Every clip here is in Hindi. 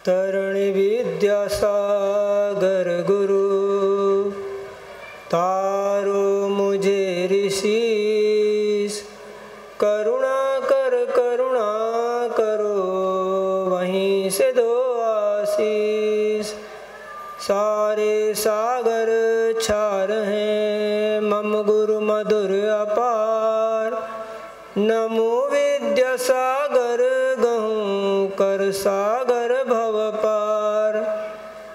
तरणि विद्यासागर गुरु, तारो मुझे ऋषिस, करुणा करो वहीं से दो आशीष। सारे सागर छार हैं मम गुरु मधुर अपार, नमो विद्यासागर गहूँ कर सागर भव पार।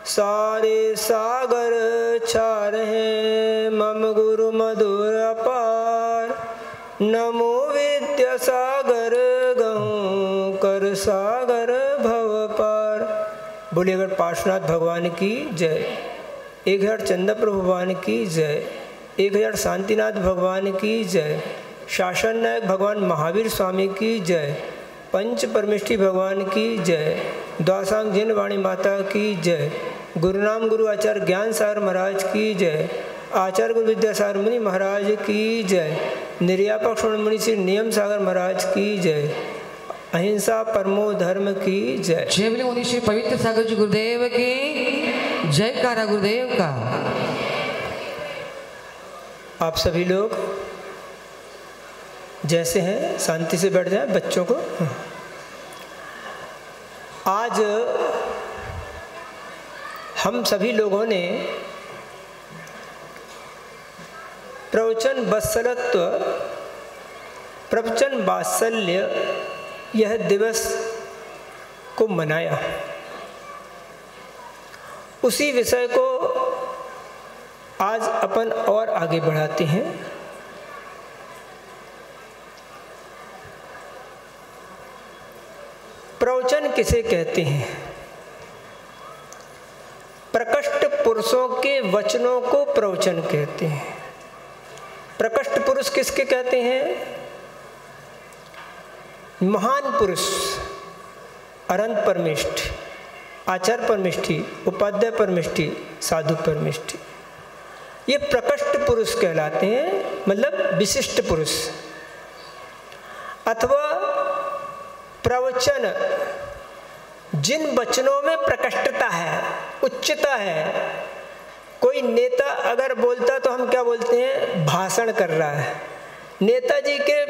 सारे सागर छार हैं मम गुरु मधुर अपार, नमो विद्यासागर गहूँ कर सागर भव पार। बोलिए अगर पार्श्वनाथ भगवान की जय, 1000 चंद्रप्रभु भगवान की जय, 1000 शांतिनाथ भगवान की जय, शासन नायक भगवान महावीर स्वामी की जय, पंच परमेष्ठी भगवान की जय, द्वासांग जिन वाणी माता की जय, गुरुनाम गुरु आचार्य ज्ञान सागर महाराज की जय, आचार्य गुरु विद्यासागर मुनि महाराज की जय, निर्यापक श्रवण मुनि श्री नियम सागर महाराज की जय, अहिंसा परमो धर्म की जय। जय बोले मुनि श्री पवित्र सागर जी गुरुदेव की जयकारा गुरुदेव का। आप सभी लोग जैसे हैं शांति से बैठ जाएं। बच्चों को आज हम सभी लोगों ने प्रवचन वत्सलत्व, प्रवचन वात्सल्य यह दिवस को मनाया। उसी विषय को आज अपन और आगे बढ़ाते हैं। प्रवचन किसे कहते हैं? प्रकृष्ट पुरुषों के वचनों को प्रवचन कहते हैं। प्रकृष्ट पुरुष किसके कहते हैं? महान पुरुष, अनंत परमेष्ठी, आचार्य परमेष्ठी, उपाध्याय परमेष्ठी, साधु परमेष्ठी, ये प्रकृष्ट पुरुष कहलाते हैं, मतलब विशिष्ट पुरुष। अथवा प्रवचन, जिन वचनों में प्रकृष्टता है, उच्चता है। कोई नेता अगर बोलता तो हम क्या बोलते हैं? भाषण कर रहा है। नेताजी के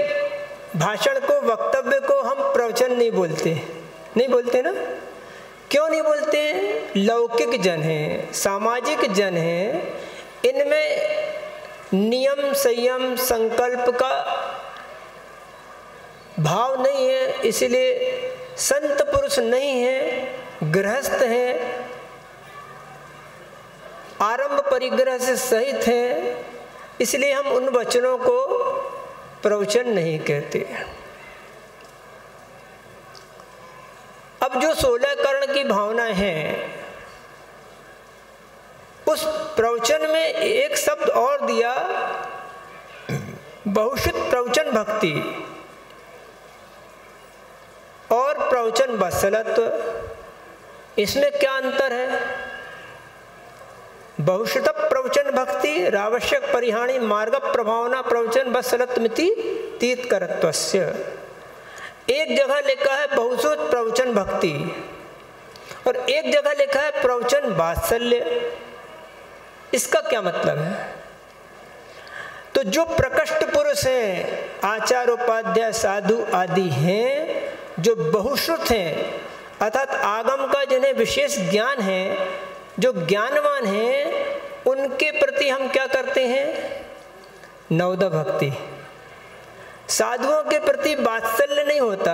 भाषण को, वक्तव्य को हम प्रवचन नहीं बोलते ना। क्यों नहीं बोलते? लौकिक जन हैं, सामाजिक जन हैं, इनमें नियम संयम संकल्प का भाव नहीं है, इसलिए संत पुरुष नहीं है, गृहस्थ हैं, आरंभ परिग्रह से सहित हैं, इसलिए हम उन वचनों को प्रवचन नहीं कहते। अब जो 16 कर्ण की भावनाएं हैं, उस प्रवचन में एक शब्द और दिया, बहुश्रुत प्रवचन भक्ति और प्रवचन वत्सलत्व। इसमें क्या अंतर है? बहुश्रुत प्रवचन भक्ति रावश्यक परिहाणी मार्ग प्रभावना प्रवचन वत्सलत्वमिति तीर्थकरत्वस्य। एक जगह लिखा है बहुश्रुत प्रवचन भक्ति और एक जगह लिखा है प्रवचन वात्सल्य। इसका क्या मतलब है? तो जो प्रकृष्ट पुरुष हैं, आचार्य उपाध्याय साधु आदि हैं, जो बहुश्रुत हैं, अर्थात आगम का जिन्हें विशेष ज्ञान है, जो ज्ञानवान हैं, उनके प्रति हम क्या करते हैं? नवदा भक्ति। साधुओं के प्रति वात्सल्य नहीं होता।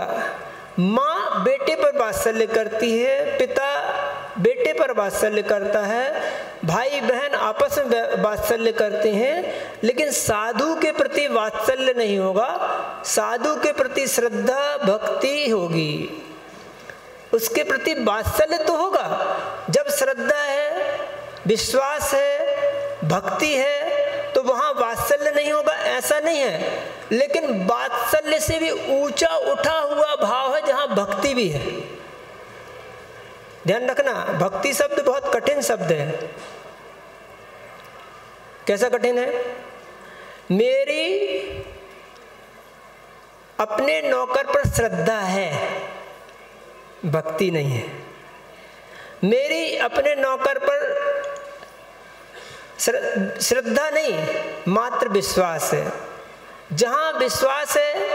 माँ बेटे पर वात्सल्य करती है, पिता बेटे पर वात्सल्य करता है, भाई बहन आपस में वात्सल्य करते हैं, लेकिन साधु के प्रति वात्सल्य नहीं होगा। साधु के प्रति श्रद्धा भक्ति होगी, उसके प्रति वात्सल्य तो होगा। जब श्रद्धा है, विश्वास है, भक्ति है, तो वहां वात्सल्य नहीं होगा ऐसा नहीं है, लेकिन वात्सल्य से भी ऊंचा उठा हुआ भाव है जहां भक्ति भी है। ध्यान रखना, भक्ति शब्द बहुत कठिन शब्द है। कैसा कठिन है? मेरी अपने नौकर पर श्रद्धा है, भक्ति नहीं है। मेरी अपने नौकर पर श्रद्धा नहीं, मात्र विश्वास है। जहाँ विश्वास है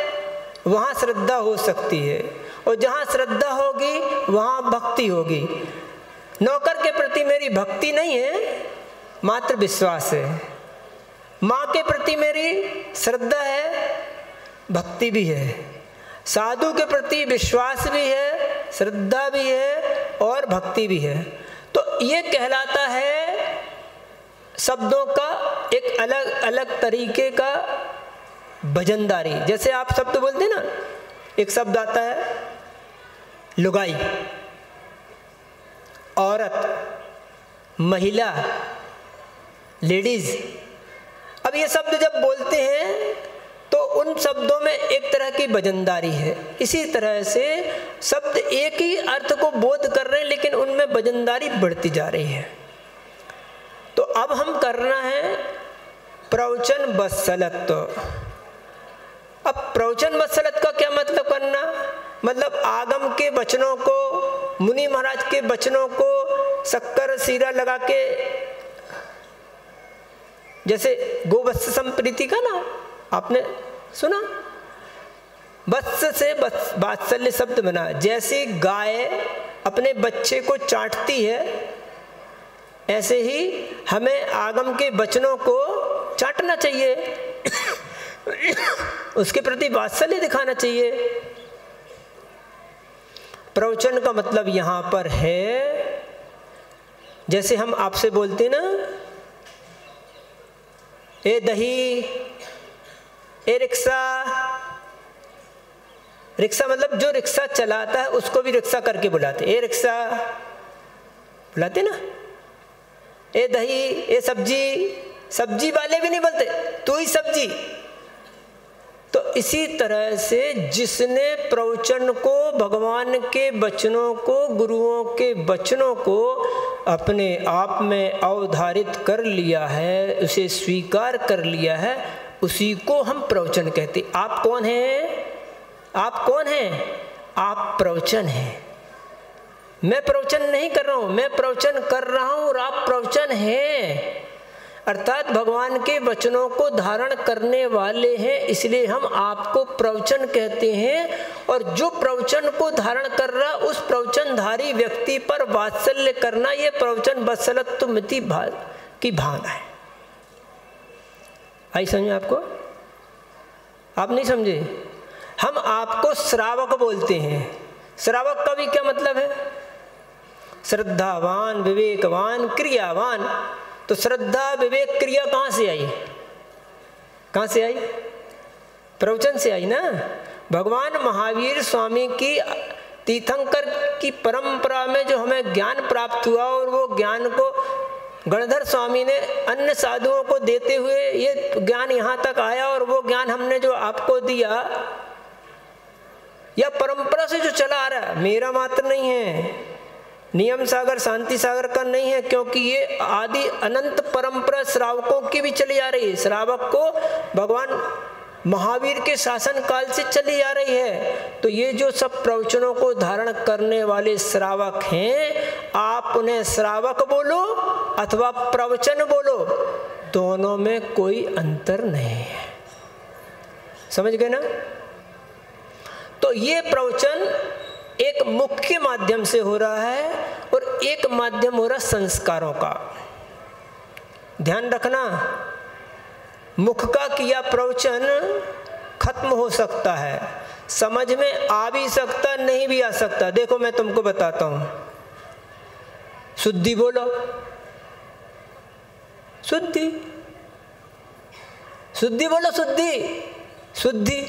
वहाँ श्रद्धा हो सकती है, और जहाँ श्रद्धा होगी वहाँ भक्ति होगी। नौकर के प्रति मेरी भक्ति नहीं है, मात्र विश्वास है। माँ के प्रति मेरी श्रद्धा है, भक्ति भी है। साधु के प्रति विश्वास भी है, श्रद्धा भी है और भक्ति भी है। तो ये कहलाता है शब्दों का एक अलग अलग तरीके का भजनदारी। जैसे आप शब्द बोलते हैं ना, एक शब्द आता है लुगाई, औरत, महिला, लेडीज। अब ये शब्द जब बोलते हैं तो उन शब्दों में एक तरह की भजनदारी है। इसी तरह से शब्द एक ही अर्थ को बोध कर रहे हैं, लेकिन उनमें भजनदारी बढ़ती जा रही है। तो अब हम करना है प्रवचन वत्सलत्व। अब प्रवचन वत्सलत्व का क्या मतलब करना? मतलब आगम के वचनों को, मुनि महाराज के वचनों को शक्कर सीरा लगा के, जैसे गोवत्स संप्रीति का ना आपने सुना, वत्स से वात्सल्य शब्द बना। जैसे गाय अपने बच्चे को चाटती है, ऐसे ही हमें आगम के वचनों को चाटना चाहिए, उसके प्रति वात्सल्य दिखाना चाहिए। प्रवचन का मतलब यहाँ पर है, जैसे हम आपसे बोलते ना, ए दही, ए रिक्शा। रिक्शा मतलब जो रिक्शा चलाता है उसको भी रिक्शा करके बुलाते, ए रिक्शा बुलाते ना। ए दही, ए सब्जी, सब्जी वाले भी नहीं बोलते, तू ही सब्जी। तो इसी तरह से जिसने प्रवचन को, भगवान के वचनों को, गुरुओं के वचनों को अपने आप में अवधारित कर लिया है, उसे स्वीकार कर लिया है, उसी को हम प्रवचन कहते। आप कौन हैं? आप कौन हैं? आप प्रवचन हैं। मैं प्रवचन नहीं कर रहा हूँ, मैं प्रवचन कर रहा हूँ और आप प्रवचन हैं। अर्थात भगवान के वचनों को धारण करने वाले हैं, इसलिए हम आपको प्रवचन कहते हैं। और जो प्रवचन को धारण कर रहा, उस प्रवचनधारी व्यक्ति पर वात्सल्य करना, ये प्रवचन वत्सलत्वमिति की भावना है। आई समझे आपको? आप नहीं समझे? हम आपको श्रावक बोलते हैं। श्रावक का भी क्या मतलब है? श्रद्धावान, विवेकवान, क्रियावान। तो श्रद्धा, विवेक, क्रिया कहाँ से आई? कहाँ से आई? प्रवचन से आई ना। भगवान महावीर स्वामी की तीर्थंकर की परंपरा में जो हमें ज्ञान प्राप्त हुआ, और वो ज्ञान को गणधर स्वामी ने अन्य साधुओं को देते हुए ये ज्ञान यहाँ तक आया, और वो ज्ञान हमने जो आपको दिया, या परंपरा से जो चला आ रहा है, मेरा मात्र नहीं है, नियम सागर, शांति सागर का नहीं है, क्योंकि ये आदि अनंत परंपरा श्रावकों की भी चली आ रही है। श्रावक को भगवान महावीर के शासन काल से चली आ रही है। तो ये जो सब प्रवचनों को धारण करने वाले श्रावक हैं, आप उन्हें श्रावक बोलो अथवा प्रवचन बोलो, दोनों में कोई अंतर नहीं है। समझ गए ना? तो ये प्रवचन एक मुख्य माध्यम से हो रहा है, और एक माध्यम हो रहा संस्कारों का। ध्यान रखना, मुख का किया प्रवचन खत्म हो सकता है, समझ में आ भी सकता, नहीं भी आ सकता। देखो मैं तुमको बताता हूं, शुद्धि बोलो, शुद्धि, शुद्धि बोलो, शुद्धि, शुद्धि।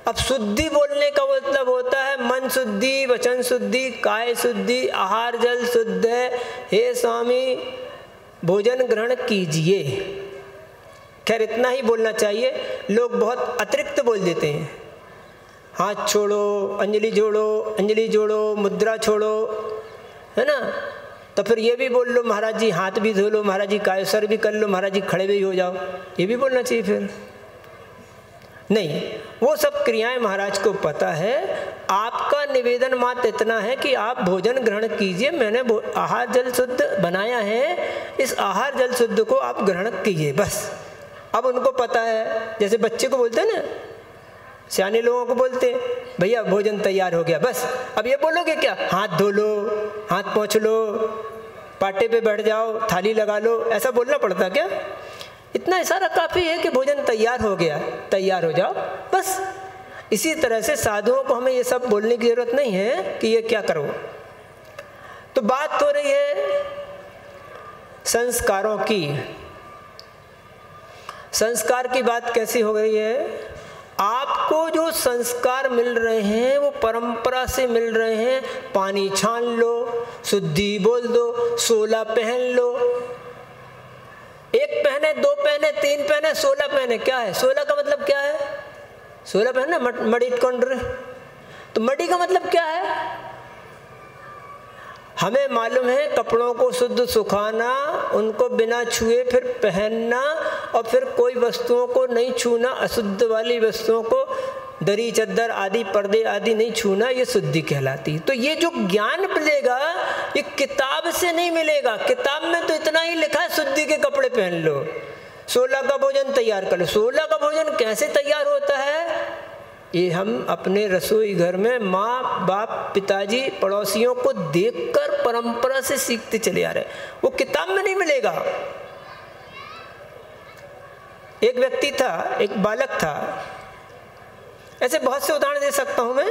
अब शुद्धि बोलने का मतलब होता है मन शुद्धि, वचन शुद्धि, काय शुद्धि, आहार जल शुद्ध है, हे स्वामी भोजन ग्रहण कीजिए। खैर इतना ही बोलना चाहिए, लोग बहुत अतिरिक्त बोल देते हैं। हाथ छोड़ो, अंजलि जोड़ो, अंजलि जोड़ो, मुद्रा छोड़ो, है ना। तो फिर ये भी बोल लो महाराज जी हाथ भी धो लो, महाराज जी कायसर भी कर लो, महाराज जी खड़े भी हो जाओ, ये भी बोलना चाहिए। फिर नहीं, वो सब क्रियाएं महाराज को पता है। आपका निवेदन मात्र इतना है कि आप भोजन ग्रहण कीजिए, मैंने आहार जल शुद्ध बनाया है, इस आहार जल शुद्ध को आप ग्रहण कीजिए बस। अब उनको पता है, जैसे बच्चे को बोलते हैं ना, सियाने लोगों को बोलते हैं भैया भोजन तैयार हो गया, बस अब ये बोलोगे क्या, हाथ धो लो, हाथ पोंछ लो, पाटे पे बैठ जाओ, थाली लगा लो, ऐसा बोलना पड़ता क्या? इतना इशारा काफ़ी है कि भोजन तैयार हो गया, तैयार हो जाओ बस। इसी तरह से साधुओं को हमें ये सब बोलने की ज़रूरत नहीं है कि ये क्या करो। तो बात हो रही है संस्कारों की। संस्कार की बात कैसी हो गई है? आपको जो संस्कार मिल रहे हैं वो परंपरा से मिल रहे हैं। पानी छान लो, शुद्धि बोल दो, 16 पहन लो, 1 पहने, 2 पहने, 3 पहने, 16 पहने, क्या है 16 का मतलब क्या है? 16 पहने मड़ी कंड्रे, तो मड़ी का मतलब क्या है? हमें मालूम है कपड़ों को शुद्ध सुखाना, उनको बिना छुए फिर पहनना, और फिर कोई वस्तुओं को नहीं छूना, अशुद्ध वाली वस्तुओं को, दरी चद्दर आदि पर्दे आदि नहीं छूना, ये शुद्धि कहलाती। तो ये जो ज्ञान मिलेगा ये किताब से नहीं मिलेगा। किताब में तो इतना ही लिखा है शुद्धि के कपड़े पहन लो, 16 का भोजन तैयार कर लो। 16 का भोजन कैसे तैयार होता है? ये हम अपने रसोई घर में माँ बाप पिताजी पड़ोसियों को देखकर परंपरा से सीखते चले आ रहे, वो किताब में नहीं मिलेगा। एक व्यक्ति था, एक बालक था, ऐसे बहुत से उदाहरण दे सकता हूं मैं।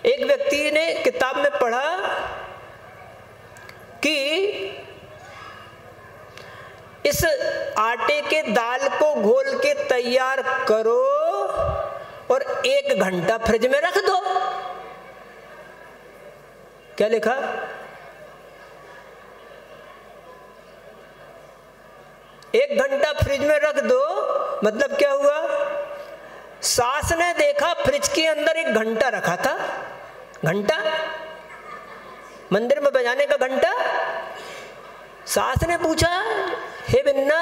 एक व्यक्ति ने किताब में पढ़ा कि इस आटे के दाल को घोल के तैयार करो और 1 घंटा फ्रिज में रख दो। क्या लिखा? एक घंटा फ्रिज में रख दो, मतलब क्या हुआ? सास ने देखा फ्रिज के अंदर 1 घंटा रखा था। घंटा मंदिर में बजाने का घंटा। सास ने पूछा, हे बिन्ना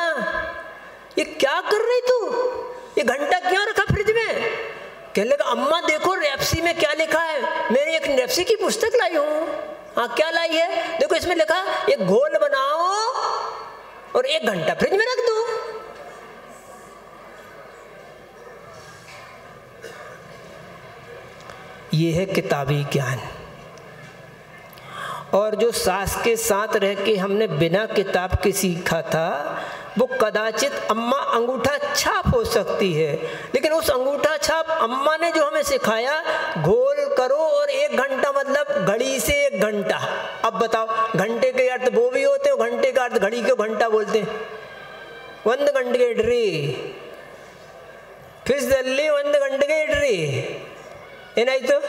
ये क्या कर रही तू, ये घंटा क्यों रखा फ्रिज में? कहने लगा, अम्मा देखो रेप्सी में क्या लिखा है, मैंने एक रेप्सी की पुस्तक लाई हूँ। हाँ क्या लाई है? देखो इसमें लिखा, एक घोल बनाओ और 1 घंटा फ्रिज में रख दो। ये है किताबी ज्ञान। और जो सास के साथ रह के हमने बिना किताब के सीखा था, वो कदाचित अम्मा अंगूठा छाप हो सकती है, लेकिन उस अंगूठा छाप अम्मा ने जो हमें सिखाया, घोल करो और 1 घंटा मतलब घड़ी से 1 घंटा। अब बताओ, घंटे के अर्थ वो भी होते हैं, घंटे का अर्थ घड़ी को घंटा बोलते हैं। 1 ಗಂಟೆಗೆ ಇಡ್ರಿ, ಫ್ರಿಜ್ದಲ್ಲಿ 1 ಗಂಟೆಗೆ ಇಡ್ರಿ, ಏನಾಯ್ತು?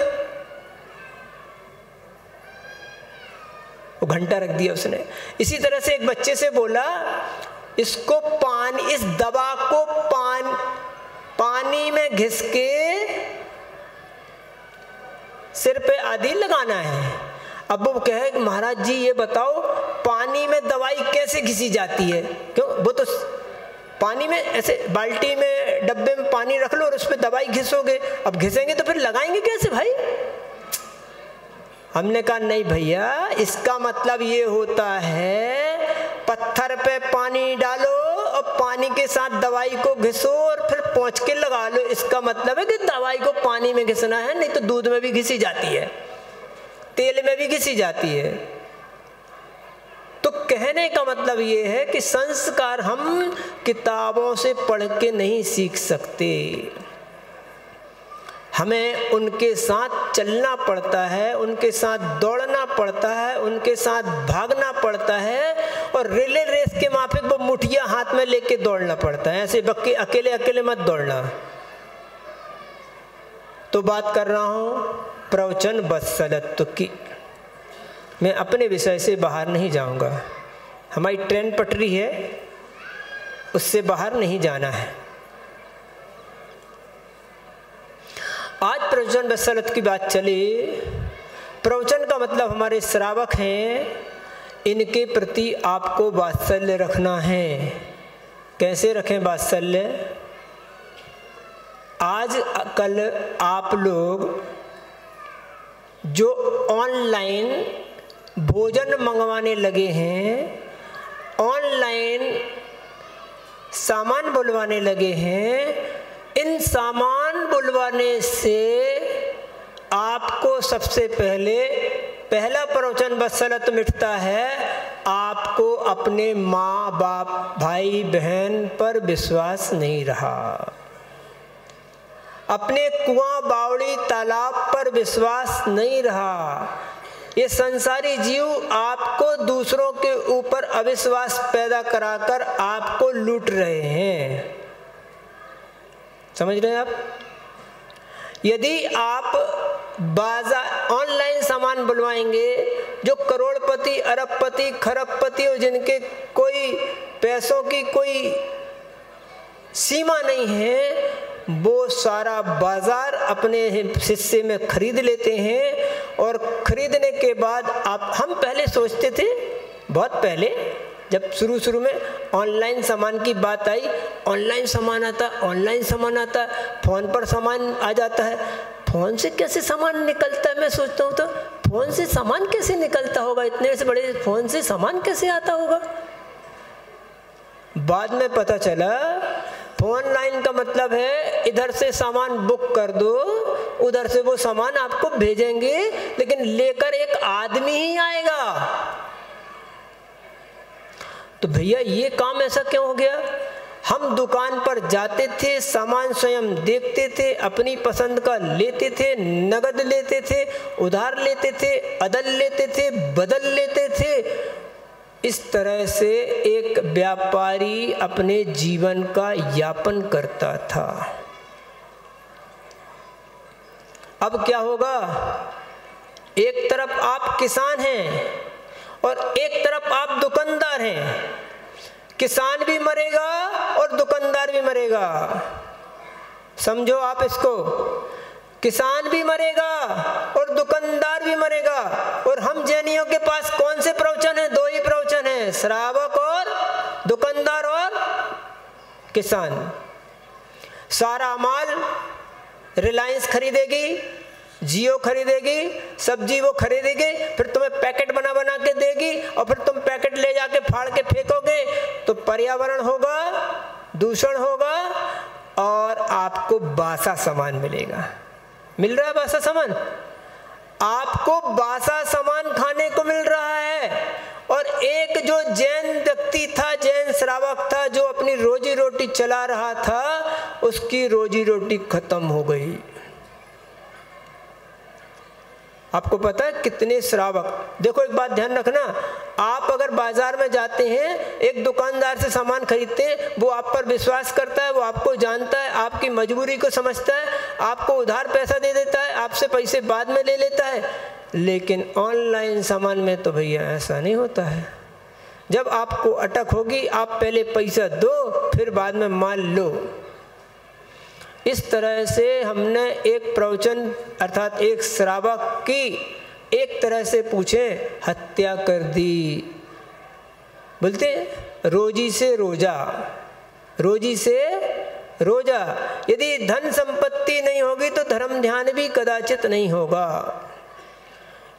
वो घंटा रख दिया उसने। इसी तरह से एक बच्चे से बोला, इसको पानी, इस दवा को पानी में घिस के सिर पे आदि लगाना है। अब वो कहे महाराज जी ये बताओ पानी में दवाई कैसे घिसी जाती है? क्यों? वो तो पानी में ऐसे बाल्टी में डब्बे में पानी रख लो और उस पर दवाई घिसोगे। अब घिसेंगे तो फिर लगाएंगे कैसे भाई? हमने कहा नहीं भैया, इसका मतलब ये होता है पत्थर पे पानी डालो और पानी के साथ दवाई को घिसो और फिर पोंछ के लगा लो। इसका मतलब है कि दवाई को पानी में घिसना है, नहीं तो दूध में भी घिसी जाती है, तेल में भी घिसी जाती है। तो कहने का मतलब ये है कि संस्कार हम किताबों से पढ़ के नहीं सीख सकते, हमें उनके साथ चलना पड़ता है, उनके साथ दौड़ना पड़ता है, उनके साथ भागना पड़ता है, और रिले रेस के माफिक वो मुठिया हाथ में लेके दौड़ना पड़ता है। ऐसे बक्के अकेले अकेले मत दौड़ना। तो बात कर रहा हूँ प्रवचन वत्सलत्व की। मैं अपने विषय से बाहर नहीं जाऊँगा, हमारी ट्रेन पटरी है, उससे बाहर नहीं जाना है। आज प्रवचन वत्सलत्व की बात चली। प्रवचन का मतलब हमारे श्रावक हैं, इनके प्रति आपको वात्सल्य रखना है। कैसे रखें वात्सल्य? आज कल आप लोग जो ऑनलाइन भोजन मंगवाने लगे हैं, ऑनलाइन सामान बुलवाने लगे हैं, इन सामान बुलवाने से आपको सबसे पहला प्रवचन बसलत मिटता है। आपको अपने माँ बाप भाई बहन पर विश्वास नहीं रहा, अपने कुआं बावड़ी तालाब पर विश्वास नहीं रहा। ये संसारी जीव आपको दूसरों के ऊपर अविश्वास पैदा कराकर आपको लूट रहे हैं। समझ रहे हैं आप? यदि आप बाजार ऑनलाइन सामान बुलवाएंगे, जो करोड़पति अरबपति खरबपति और जिनके कोई पैसों की कोई सीमा नहीं है, वो सारा बाजार अपने हिस्से में खरीद लेते हैं। और खरीदने के बाद हम पहले सोचते थे, बहुत पहले जब शुरू में ऑनलाइन सामान की बात आई, ऑनलाइन सामान आता, फ़ोन पर सामान आ जाता है। फ़ोन से कैसे सामान निकलता है, मैं सोचता हूँ तो फ़ोन से सामान कैसे निकलता होगा, इतने से बड़े फ़ोन से सामान कैसे आता होगा। बाद में पता चला ऑनलाइन का मतलब है इधर से सामान बुक कर दो, उधर से वो सामान आपको भेजेंगे, लेकिन लेकर एक आदमी ही आएगा। तो भैया ये काम ऐसा क्यों हो गया? हम दुकान पर जाते थे, सामान स्वयं देखते थे, अपनी पसंद का लेते थे, नगद लेते थे, उधार लेते थे, अदल लेते थे, बदल लेते थे। इस तरह से एक व्यापारी अपने जीवन का यापन करता था। अब क्या होगा? एक तरफ आप किसान हैं और एक तरफ आप दुकानदार हैं। किसान भी मरेगा और दुकानदार भी मरेगा। समझो आप इसको, किसान भी मरेगा और दुकानदार भी मरेगा। और हम जैनियों के पास कौन से प्रवचन है? दो ही प्रवचन है, श्रावक और दुकानदार और किसान। सारा माल रिलायंस खरीदेगी, जियो खरीदेगी, सब्जी वो खरीदेगी, फिर तुम्हें पैकेट बना बना के देगी और फिर तुम पैकेट ले जाके फाड़ के फेंकोगे तो पर्यावरण होगा, दूषण होगा और आपको बासा सामान मिलेगा। मिल रहा है बासा सामान? आपको बासा सामान खाने को मिल रहा है। और एक जो जैन व्यक्ति था, जैन श्रावक था, जो अपनी रोजी रोटी चला रहा था, उसकी रोजी रोटी खत्म हो गई। आपको पता है कितने श्रावक, देखो एक बात ध्यान रखना, आप अगर बाजार में जाते हैं, एक दुकानदार से सामान खरीदते हैं, वो आप पर विश्वास करता है, वो आपको जानता है, आपकी मजबूरी को समझता है, आपको उधार पैसा दे देता है, आपसे पैसे बाद में ले लेता है। लेकिन ऑनलाइन सामान में तो भैया ऐसा नहीं होता है। जब आपको अटक होगी, आप पहले पैसा दो, फिर बाद में माल लो। इस तरह से हमने एक प्रवचन अर्थात एक श्रावक की एक तरह से पूछे हत्या कर दी। बोलते रोजी से रोजा, रोजी से रोजा। यदि धन संपत्ति नहीं होगी तो धर्म ध्यान भी कदाचित नहीं होगा।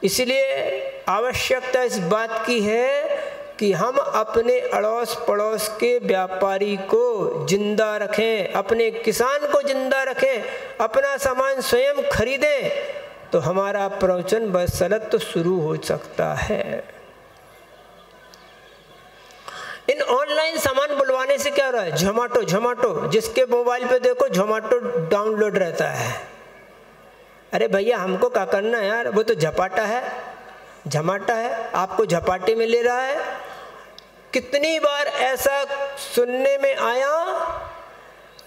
इसलिए आवश्यकता इस बात की है कि हम अपने अड़ोस पड़ोस के व्यापारी को जिंदा रखें, अपने किसान को जिंदा रखें, अपना सामान स्वयं खरीदें, तो हमारा प्रवचन बसलत तो शुरू हो सकता है। इन ऑनलाइन सामान बुलवाने से क्या हो रहा है? जोमैटो, जिसके मोबाइल पे देखो जोमैटो डाउनलोड रहता है। अरे भैया हमको क्या करना है यार, वो तो झपाटा है, आपको झपाटे में ले रहा है। कितनी बार ऐसा सुनने में आया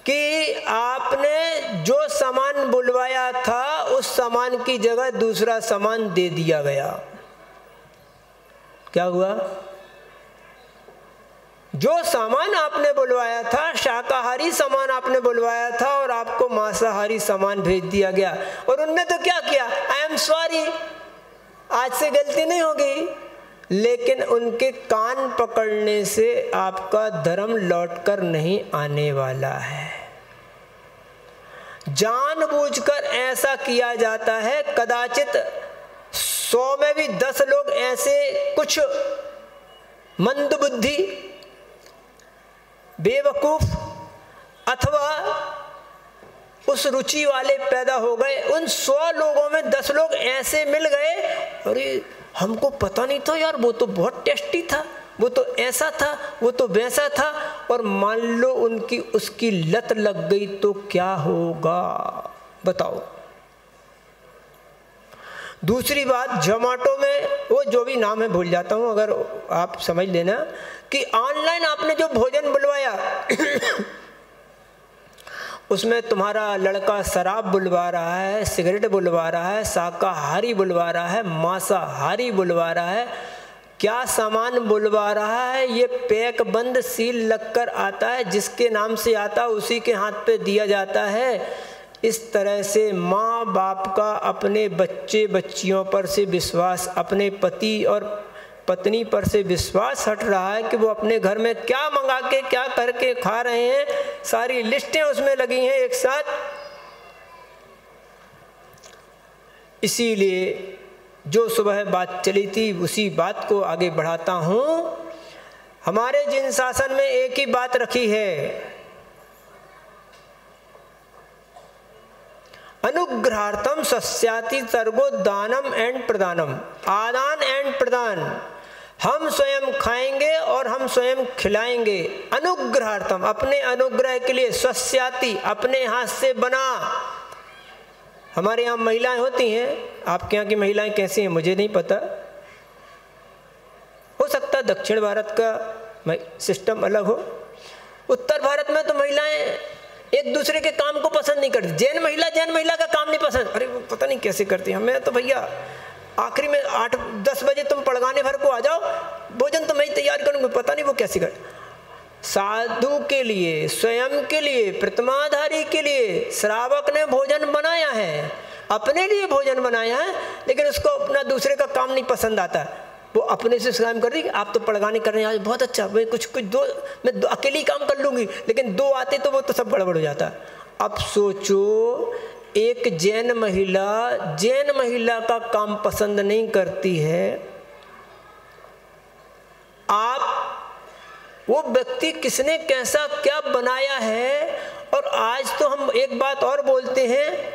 कि आपने जो सामान बुलवाया था उस सामान की जगह दूसरा सामान दे दिया गया। क्या हुआ? जो सामान आपने बुलवाया था, शाकाहारी सामान आपने बुलवाया था और आपको मांसाहारी सामान भेज दिया गया। और उनने तो क्या किया? आई एम सॉरी, आज से गलती नहीं होगी। लेकिन उनके कान पकड़ने से आपका धर्म लौट कर नहीं आने वाला है। जानबूझकर ऐसा किया जाता है। कदाचित 100 में भी 10 लोग ऐसे कुछ मंदबुद्धि, बेवकूफ अथवा उस रुचि वाले पैदा हो गए। उन 100 लोगों में 10 लोग ऐसे मिल गए, अरे हमको पता नहीं था यार, वो तो बहुत टेस्टी था, वो तो ऐसा था, वो तो वैसा था, और मान लो उनकी उसकी लत लग गई तो क्या होगा बताओ। दूसरी बात, जोमेटो में, वो जो भी नाम है भूल जाता हूँ, अगर आप समझ लेना कि ऑनलाइन आपने जो भोजन बुलवाया उसमें तुम्हारा लड़का शराब बुलवा रहा है, सिगरेट बुलवा रहा है, शाकाहारी बुलवा रहा है, मांसाहारी बुलवा रहा है, क्या सामान बुलवा रहा है, ये पैक बंद सील लगकर आता है, जिसके नाम से आता है उसी के हाथ पे दिया जाता है। इस तरह से माँ बाप का अपने बच्चे बच्चियों पर से विश्वास, अपने पति और पत्नी पर से विश्वास हट रहा है कि वो अपने घर में क्या मंगा के क्या करके खा रहे हैं, सारी लिस्टें उसमें लगी हैं एक साथ। इसीलिए जो सुबह बात चली थी उसी बात को आगे बढ़ाता हूँ। हमारे जिन शासन में एक ही बात रखी है, अनुग्रहार्थम सस्याति सर्गो दानम एंड प्रदानम, आदान एंड प्रदान। हम स्वयं खाएंगे और हम स्वयं खिलाएंगे। अनुग्रहार्थम, अपने अनुग्रह के लिए, सस्याति, अपने हाथ से बना। हमारे यहाँ महिलाएं होती हैं, आपके यहाँ की महिलाएं कैसी हैं मुझे नहीं पता, हो सकता है दक्षिण भारत का सिस्टम अलग हो। उत्तर भारत में तो महिलाएं एक दूसरे के काम को पसंद नहीं करती। जैन महिला का काम नहीं पसंद, अरे वो पता नहीं कैसे करती हैं। मैं तो भैया आखिरी में 8-10 बजे तुम पड़गाने भर को आ जाओ, भोजन तो मैं ही तैयार करूँगी, पता नहीं वो कैसे कर। साधु के लिए, स्वयं के लिए, प्रतिमाधारी के लिए श्रावक ने भोजन बनाया है, अपने लिए भोजन बनाया है, लेकिन उसको अपना दूसरे का काम नहीं पसंद आता। वो अपने से स्वयं कर रही, आप तो पड़गाने कर रहे हैं, आज बहुत अच्छा, मैं कुछ मैं अकेली काम कर लूँगी, लेकिन 2 आते तो वो तो सब गड़बड़ हो जाता। अब सोचो, एक जैन महिला का काम पसंद नहीं करती है, आप वो व्यक्ति किसने कैसा क्या बनाया है। और आज तो हम एक बात और बोलते हैं,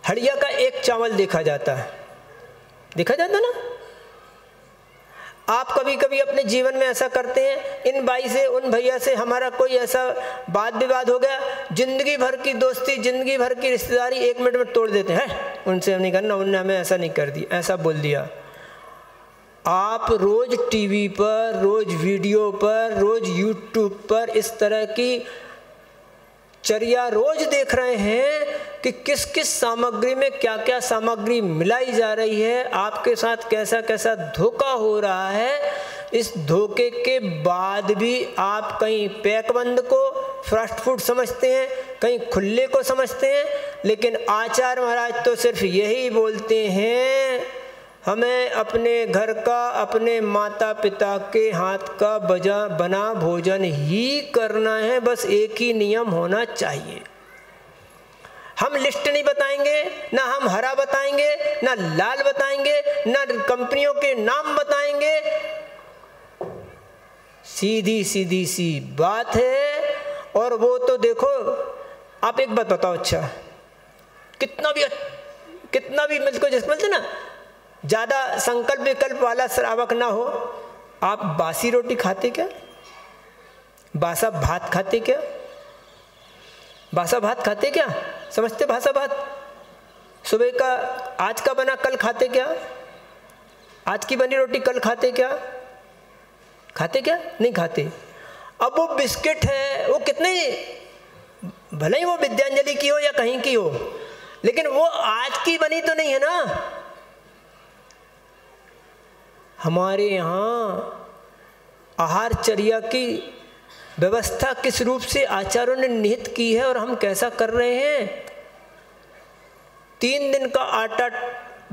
हड़िया का एक चावल देखा जाता है ना। आप कभी कभी अपने जीवन में ऐसा करते हैं, इन भाई से उन भैया से हमारा कोई ऐसा वाद विवाद हो गया, जिंदगी भर की दोस्ती, जिंदगी भर की रिश्तेदारी 1 मिनट में तोड़ देते हैं। उनसे नहीं करना, उनने हमें ऐसा नहीं कर दिया, ऐसा बोल दिया। आप रोज टीवी पर, रोज वीडियो पर, रोज यूट्यूब पर इस तरह की चर्या रोज देख रहे हैं कि किस किस सामग्री में क्या क्या सामग्री मिलाई जा रही है, आपके साथ कैसा कैसा धोखा हो रहा है। इस धोखे के बाद भी आप कहीं पैकबंद को फास्ट फूड समझते हैं, कहीं खुले को समझते हैं, लेकिन आचार्य महाराज तो सिर्फ यही बोलते हैं, हमें अपने घर का, अपने माता पिता के हाथ का बना भोजन ही करना है, बस एक ही नियम होना चाहिए। हम लिस्ट नहीं बताएंगे, ना हम हरा बताएंगे, ना लाल बताएंगे, ना कंपनियों के नाम बताएंगे। सीधी सीधी सी बात है। और वो तो देखो, आप एक बात बताओ, अच्छा कितना भी मिलको जिस मिलते ना, ज़्यादा संकल्प विकल्प वाला श्रावक ना हो, आप बासी रोटी खाते क्या? बासा भात खाते क्या? बासा भात खाते क्या? समझते बासा भात? सुबह का आज का बना कल खाते क्या? आज की बनी रोटी कल खाते क्या? खाते क्या? नहीं खाते। अब वो बिस्किट है, वो कितने, भले ही वो विद्यांजलि की हो या कहीं की हो, लेकिन वो आज की बनी तो नहीं है ना। हमारे यहाँ आहारचर्या की व्यवस्था किस रूप से आचार्यों ने निहित की है और हम कैसा कर रहे हैं। 3 दिन का आटा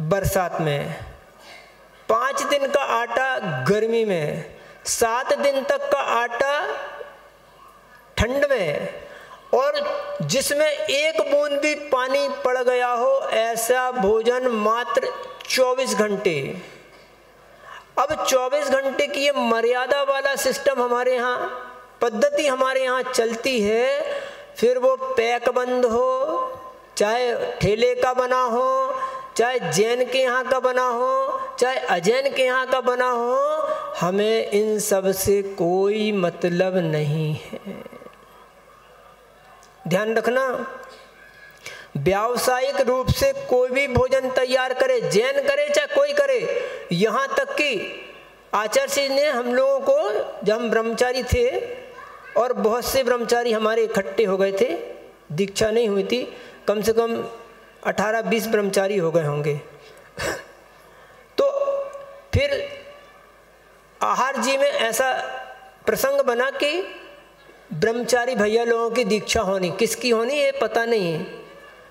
बरसात में, 5 दिन का आटा गर्मी में, 7 दिन तक का आटा ठंड में, और जिसमें एक बूंद भी पानी पड़ गया हो, ऐसा भोजन मात्र 24 घंटे। अब 24 घंटे की ये मर्यादा वाला सिस्टम हमारे यहाँ, पद्धति हमारे यहाँ चलती है। फिर वो पैक बंद हो, चाहे ठेले का बना हो, चाहे जैन के यहाँ का बना हो, चाहे अजैन के यहाँ का बना हो, हमें इन सब से कोई मतलब नहीं है। ध्यान रखना, व्यावसायिक रूप से कोई भी भोजन तैयार करे, जैन करे चाहे कोई करे, यहाँ तक कि आचार्य जी ने हम लोगों को, जब हम ब्रह्मचारी थे और बहुत से ब्रह्मचारी हमारे इकट्ठे हो गए थे, दीक्षा नहीं हुई थी, कम से कम 18-20 ब्रह्मचारी हो गए होंगे। तो फिर आहार जी में ऐसा प्रसंग बना कि ब्रह्मचारी भैया लोगों की दीक्षा होनी, किसकी होनी ये पता नहीं है,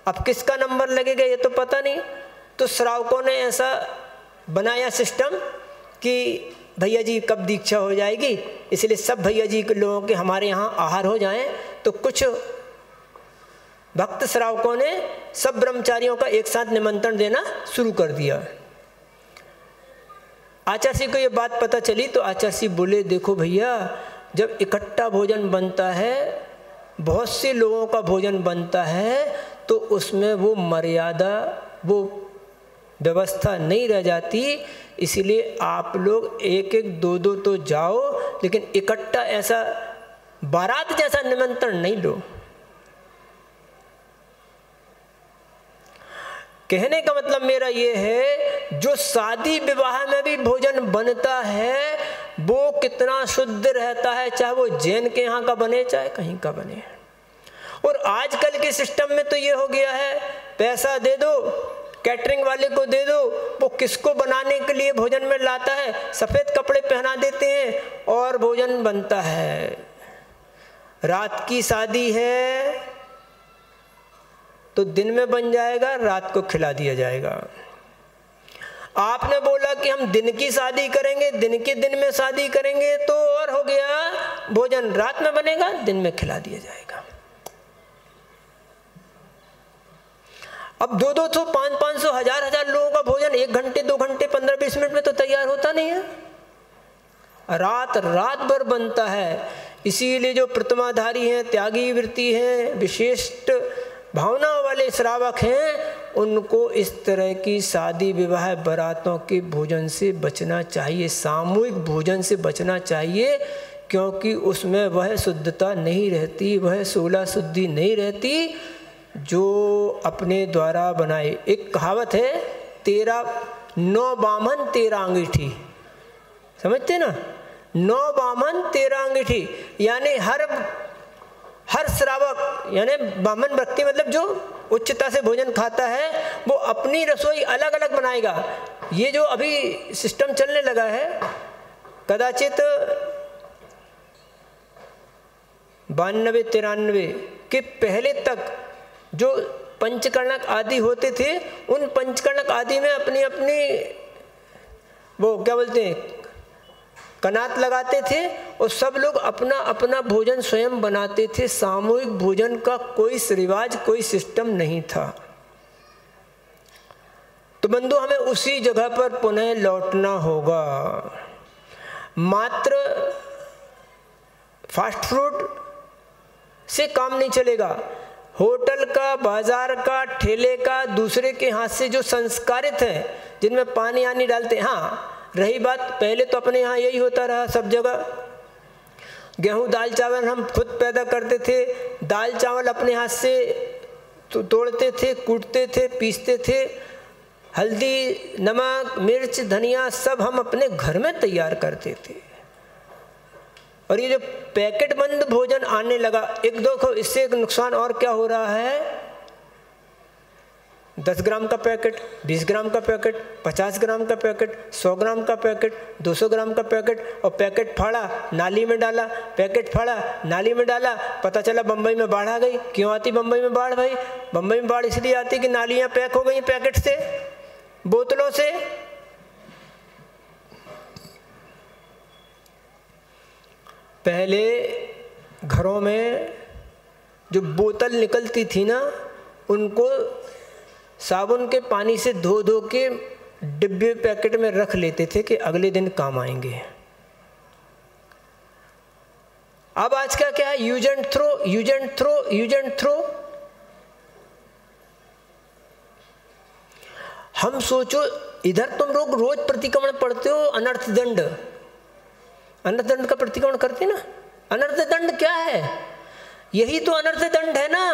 अब किसका नंबर लगेगा ये तो पता नहीं। तो श्रावकों ने ऐसा बनाया सिस्टम कि भैया जी कब दीक्षा हो जाएगी, इसलिए सब भैया जी के लोगों के हमारे यहाँ आहार हो जाएं। तो कुछ भक्त श्रावकों ने सब ब्रह्मचारियों का एक साथ निमंत्रण देना शुरू कर दिया। आचार्य जी को ये बात पता चली तो आचार्य जी बोले, देखो भैया, जब इकट्ठा भोजन बनता है, बहुत से लोगों का भोजन बनता है, तो उसमें वो मर्यादा, वो व्यवस्था नहीं रह जाती। इसीलिए आप लोग एक एक दो दो तो जाओ, लेकिन इकट्ठा ऐसा बारात जैसा निमंत्रण नहीं लो। कहने का मतलब मेरा ये है, जो शादी विवाह में भी भोजन बनता है वो कितना शुद्ध रहता है, चाहे वो जैन के यहाँ का बने चाहे कहीं का बने। और आजकल के सिस्टम में तो ये हो गया है, पैसा दे दो, कैटरिंग वाले को दे दो, वो किसको बनाने के लिए भोजन में लाता है, सफ़ेद कपड़े पहना देते हैं और भोजन बनता है। रात की शादी है तो दिन में बन जाएगा, रात को खिला दिया जाएगा। आपने बोला कि हम दिन की शादी करेंगे, दिन के दिन में शादी करेंगे, तो और हो गया, भोजन रात में बनेगा, दिन में खिला दिया जाएगा। अब 200, 500, 1000 लोगों का भोजन 1 घंटे, 2 घंटे, 15-20 मिनट में तो तैयार होता नहीं है, रात भर बनता है। इसीलिए जो प्रतिमाधारी हैं, त्यागी वृत्ति हैं, विशिष्ट भावना वाले श्रावक हैं, उनको इस तरह की शादी विवाह बारातों के भोजन से बचना चाहिए, सामूहिक भोजन से बचना चाहिए, क्योंकि उसमें वह शुद्धता नहीं रहती, वह 16 शुद्धि नहीं रहती जो अपने द्वारा बनाए। एक कहावत है, 9 बामन 13 अंगीठी, समझते ना, 9 बामन 13 अंगीठी, यानी हर श्रावक, यानी बामन व्यक्ति मतलब जो उच्चता से भोजन खाता है, वो अपनी रसोई अलग अलग बनाएगा। ये जो अभी सिस्टम चलने लगा है, कदाचित 92-93 के पहले तक जो पंचकर्णक आदि होते थे, उन पंचकर्णक आदि में अपनी अपनी वो क्या बोलते हैं, कनात लगाते थे और सब लोग अपना अपना भोजन स्वयं बनाते थे। सामूहिक भोजन का कोई रिवाज, कोई सिस्टम नहीं था। तो बंधु, हमें उसी जगह पर पुनः लौटना होगा। मात्र फास्ट फूड से काम नहीं चलेगा। होटल का, बाजार का, ठेले का, दूसरे के हाथ से जो संस्कारित हैं, जिनमें पानी आनी डालते हैं। हाँ, रही बात, पहले तो अपने यहाँ यही होता रहा सब जगह, गेहूँ दाल चावल हम खुद पैदा करते थे, दाल चावल अपने हाथ से तोड़ते थे, कूटते थे, पीसते थे, हल्दी, नमक, मिर्च, धनिया सब हम अपने घर में तैयार करते थे। और ये जो पैकेट बंद भोजन आने लगा, एक देखो इससे एक नुकसान और क्या हो रहा है, 10 ग्राम का पैकेट, 20 ग्राम का पैकेट, 50 ग्राम का पैकेट, 100 ग्राम का पैकेट, 200 ग्राम का पैकेट, और पैकेट फाड़ा नाली में डाला, पैकेट फाड़ा नाली में डाला, पता चला बम्बई में बाढ़ आ गई। क्यों आती बम्बई में बाढ़ भाई? बम्बई में बाढ़ इसलिए आती कि नालियाँ पैक हो गई पैकेट से, बोतलों से। पहले घरों में जो बोतल निकलती थी ना, उनको साबुन के पानी से धो धो के डिब्बे पैकेट में रख लेते थे कि अगले दिन काम आएंगे। अब आज का क्या है, use and throw, use and throw, use and throw. हम सोचो, इधर तुम लोग रोज प्रतिक्रमण पढ़ते हो, अनर्थ दंड, अनर्थ दंड का प्रतिक्रमण करते ना। अनर्थ दंड क्या है? यही तो अनर्थ दंड है ना।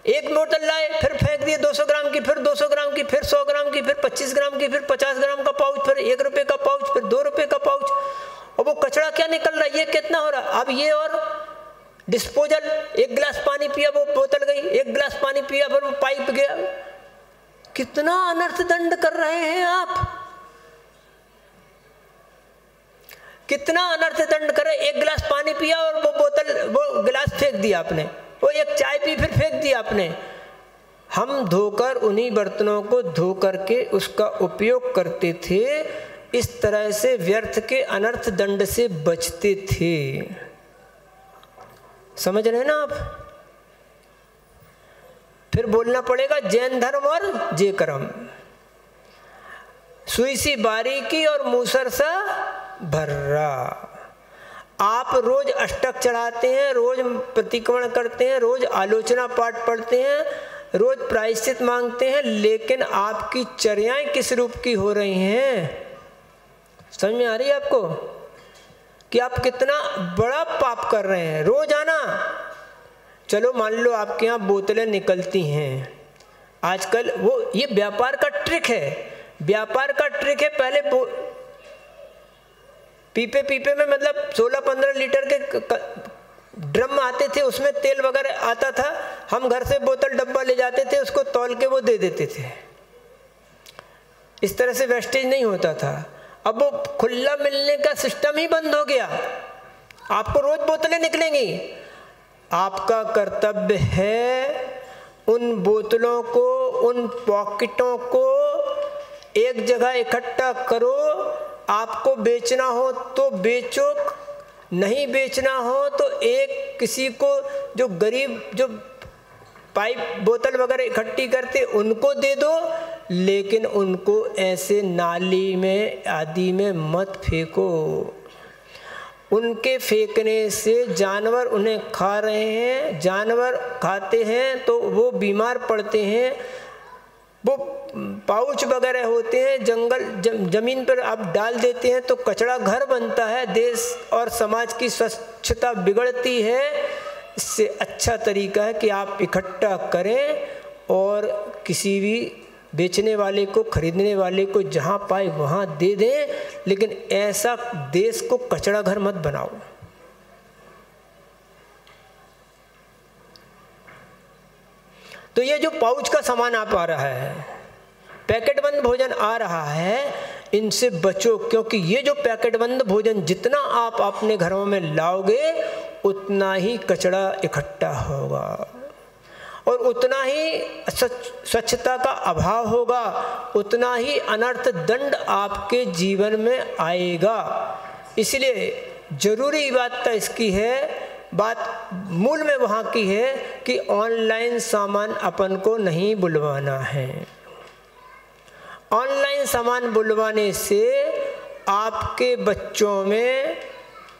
एक बोतल लाए, फिर फेंक दिए 200 ग्राम की, फिर 200 ग्राम की, फिर 100 ग्राम की, फिर 25 ग्राम की, फिर 50 ग्राम का पाउच, फिर 1 रुपए का पाउच, फिर 2 रुपए का पाउच, और वो कचरा क्या निकल रहा है, ये कितना हो रहा। अब ये और डिस्पोजल, एक गिलास पानी पिया वो बोतल गई, एक गिलास पानी पिया फिर वो पाइप गया। कितना अनर्थ दंड कर रहे हैं आप, कितना अनर्थ दंड करे। एक गिलास पानी पिया और वो बोतल, वो गिलास फेंक दिया आपने, वो एक चाय पी फिर फेंक दिया आपने। हम धोकर उन्हीं बर्तनों को धो करके उसका उपयोग करते थे, इस तरह से व्यर्थ के अनर्थ दंड से बचते थे। समझ रहे हैं ना आप? फिर बोलना पड़ेगा जैन धर्म और जे कर्म, सुई सी बारीकी और मूसर सा भर्रा। आप रोज अष्टक चढ़ाते हैं, रोज प्रतिक्रमण करते हैं, रोज आलोचना पाठ पढ़ते हैं, रोज प्रायश्चित मांगते हैं, लेकिन आपकी चर्याएं किस रूप की हो रही हैं? समझ में आ रही है आपको कि आप कितना बड़ा पाप कर रहे हैं? रोज आना, चलो मान लो आपके यहाँ बोतलें निकलती हैं आजकल, वो ये व्यापार का ट्रिक है, व्यापार का ट्रिक है। पहले पीपे पीपे में मतलब 16-15 लीटर के ड्रम आते थे, उसमें तेल वगैरह आता था, हम घर से बोतल डब्बा ले जाते थे, उसको तौल के वो दे देते थे। इस तरह से वेस्टेज नहीं होता था। अब वो खुला मिलने का सिस्टम ही बंद हो गया, आपको रोज बोतलें निकलेंगी। आपका कर्तव्य है उन बोतलों को, उन पॉकेटों को एक जगह इकट्ठा करो। आपको बेचना हो तो बेचो, नहीं बेचना हो तो एक किसी को, जो गरीब जो पाइप बोतल वगैरह इकट्ठी करते उनको दे दो, लेकिन उनको ऐसे नाली में आदि में मत फेंको। उनके फेंकने से जानवर उन्हें खा रहे हैं, जानवर खाते हैं तो वो बीमार पड़ते हैं। वो पाउच वगैरह होते हैं, जंगल जमीन पर आप डाल देते हैं तो कचरा घर बनता है, देश और समाज की स्वच्छता बिगड़ती है। इससे अच्छा तरीका है कि आप इकट्ठा करें और किसी भी बेचने वाले को, खरीदने वाले को जहाँ पाए वहाँ दे दें, लेकिन ऐसा देश को कचरा घर मत बनाओ। तो ये जो पाउच का सामान आप आ रहा है, पैकेट बंद भोजन आ रहा है, इनसे बचो, क्योंकि ये जो पैकेट बंद भोजन जितना आप अपने घरों में लाओगे उतना ही कचरा इकट्ठा होगा और उतना ही स्वच्छता का अभाव होगा, उतना ही अनर्थ दंड आपके जीवन में आएगा। इसलिए जरूरी बात तो इसकी है, बात मूल में वहाँ की है कि ऑनलाइन सामान अपन को नहीं बुलवाना है। ऑनलाइन सामान बुलवाने से आपके बच्चों में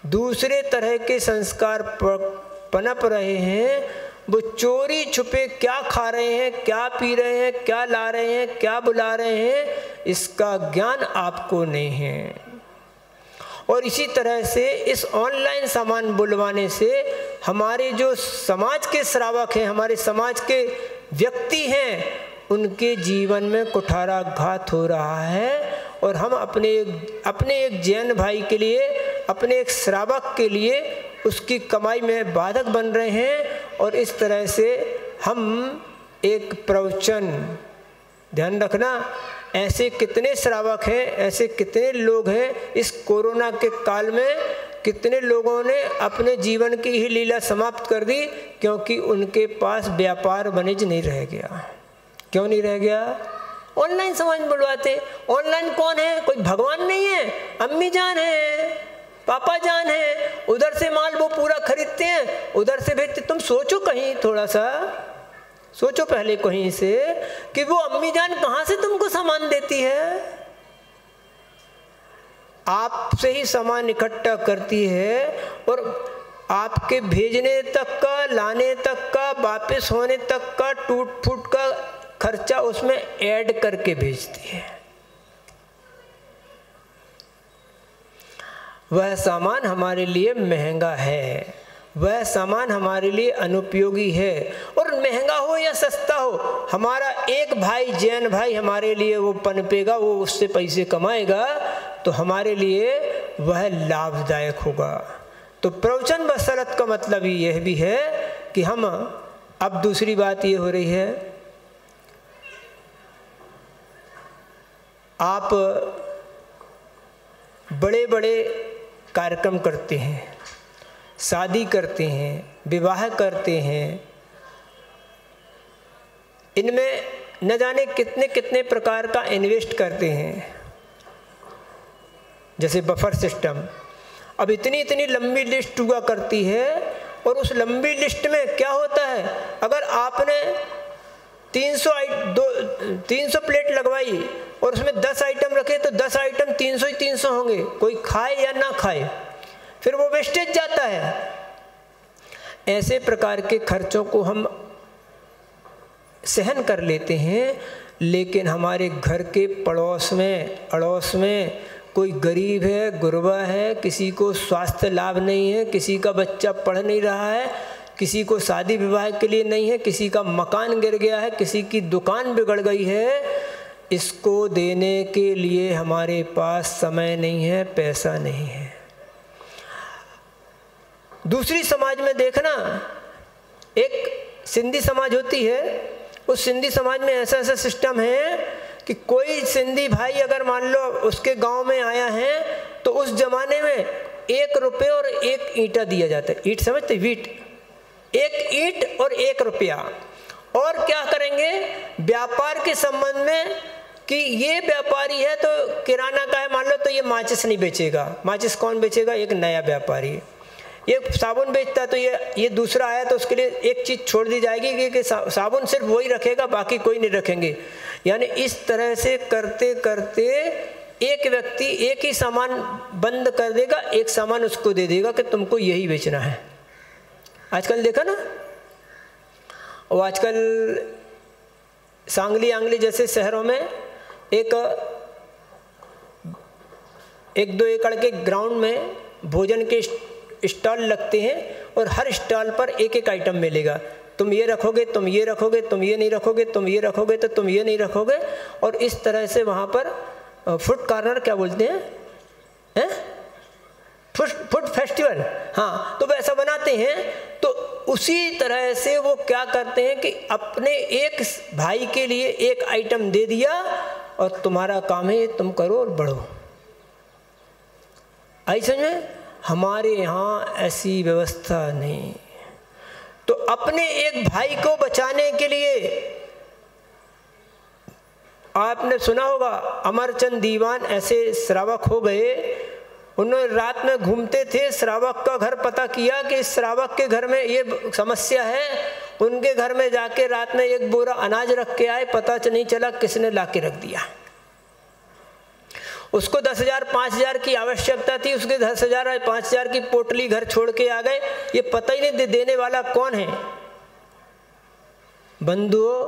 दूसरे तरह के संस्कार पनप रहे हैं। वो चोरी छुपे क्या खा रहे हैं, क्या पी रहे हैं, क्या ला रहे हैं, क्या बुला रहे हैं, इसका ज्ञान आपको नहीं है। और इसी तरह से इस ऑनलाइन सामान बुलवाने से हमारे जो समाज के श्रावक हैं, हमारे समाज के व्यक्ति हैं, उनके जीवन में कुठाराघात हो रहा है। और हम अपने एक जैन भाई के लिए, अपने एक श्रावक के लिए उसकी कमाई में बाधक बन रहे हैं। और इस तरह से हम एक प्रवचन, ध्यान रखना, ऐसे कितने श्रावक हैं, ऐसे कितने लोग हैं इस कोरोना के काल में, कितने लोगों ने अपने जीवन की ही लीला समाप्त कर दी, क्योंकि उनके पास व्यापार वाणिज्य नहीं रह गया। क्यों नहीं रह गया? ऑनलाइन सामान बुलवाते। ऑनलाइन कौन है? कोई भगवान नहीं है, अम्मी जान है, पापा जान है, उधर से माल वो पूरा खरीदते हैं, उधर से भेजते। तुम सोचो कहीं, थोड़ा सा सोचो पहले कहीं से कि वो अम्मी जान कहाँ से तुमको सामान देती है। आपसे ही सामान इकट्ठा करती है और आपके भेजने तक का, लाने तक का, वापस होने तक का, टूट फूट का खर्चा उसमें ऐड करके भेजती है। वह सामान हमारे लिए महंगा है, वह सामान हमारे लिए अनुपयोगी है। और महंगा हो या सस्ता हो, हमारा एक भाई जैन भाई हमारे लिए वो पनपेगा, वो उससे पैसे कमाएगा तो हमारे लिए वह लाभदायक होगा। तो प्रवचन बसरत का मतलब यह भी है कि हम, अब दूसरी बात ये हो रही है, आप बड़े बड़े कार्यक्रम करते हैं, शादी करते हैं, विवाह करते हैं, इनमें न जाने कितने कितने प्रकार का इन्वेस्ट करते हैं, जैसे बफर सिस्टम। अब इतनी इतनी लंबी लिस्ट हुआ करती है और उस लंबी लिस्ट में क्या होता है, अगर आपने 300 प्लेट लगवाई और उसमें 10 आइटम रखे तो 10 आइटम 300 ही 300 होंगे, कोई खाए या ना खाए, फिर वो वेस्टेज जाता है। ऐसे प्रकार के खर्चों को हम सहन कर लेते हैं, लेकिन हमारे घर के पड़ोस में अड़ोस में कोई गरीब है, गुरबा है, किसी को स्वास्थ्य लाभ नहीं है, किसी का बच्चा पढ़ नहीं रहा है, किसी को शादी विवाह के लिए नहीं है, किसी का मकान गिर गया है, किसी की दुकान बिगड़ गई है, इसको देने के लिए हमारे पास समय नहीं है, पैसा नहीं है। दूसरी समाज में देखना, एक सिंधी समाज होती है, उस सिंधी समाज में ऐसा ऐसा सिस्टम है कि कोई सिंधी भाई अगर मान लो उसके गांव में आया है तो उस जमाने में 1 रुपये और 1 ईंटा दिया जाता है। ईंट समझते, वीट, 1 ईंट और 1 रुपया। और क्या करेंगे व्यापार के संबंध में कि ये व्यापारी है तो किराना का है मान लो, तो ये माचिस नहीं बेचेगा। माचिस कौन बेचेगा? एक नया व्यापारी। ये साबुन बेचता तो ये दूसरा आया तो उसके लिए एक चीज़ छोड़ दी जाएगी कि साबुन सिर्फ वही रखेगा, बाकी कोई नहीं रखेंगे। यानी इस तरह से करते करते एक व्यक्ति एक ही सामान बंद कर देगा, एक सामान उसको दे देगा कि तुमको यही बेचना है। आजकल देखा ना, और आजकल सांगली आंगली जैसे शहरों में एक 1-2 एकड़ के ग्राउंड में भोजन के स्टॉल लगते हैं और हर स्टॉल पर एक एक आइटम मिलेगा। तुम ये रखोगे, तुम ये रखोगे, तुम ये नहीं रखोगे, तुम ये रखोगे तो तुम ये नहीं रखोगे। और इस तरह से वहाँ पर फूड कॉर्नर क्या बोलते हैं, फूड फेस्टिवल, हाँ, तो वैसा बनाते हैं। तो उसी तरह से वो क्या करते हैं कि अपने एक भाई के लिए एक आइटम दे दिया और तुम्हारा काम है तुम करो और बढ़ो। आई समझ में? हमारे यहाँ ऐसी व्यवस्था नहीं। तो अपने एक भाई को बचाने के लिए, आपने सुना होगा अमरचंद दीवान ऐसे श्रावक हो गए, उन्होंने रात में घूमते थे, श्रावक का घर पता किया कि श्रावक के घर में ये समस्या है। उनके घर में जाके रात में एक बोरा अनाज रख के आए, पता नहीं चला किसने ला के रख दिया। उसको 10,000 5,000 की आवश्यकता थी, उसके 10,000 5,000 की पोटली घर छोड़ के आ गए। ये पता ही नहीं देने वाला कौन है। बंधुओं,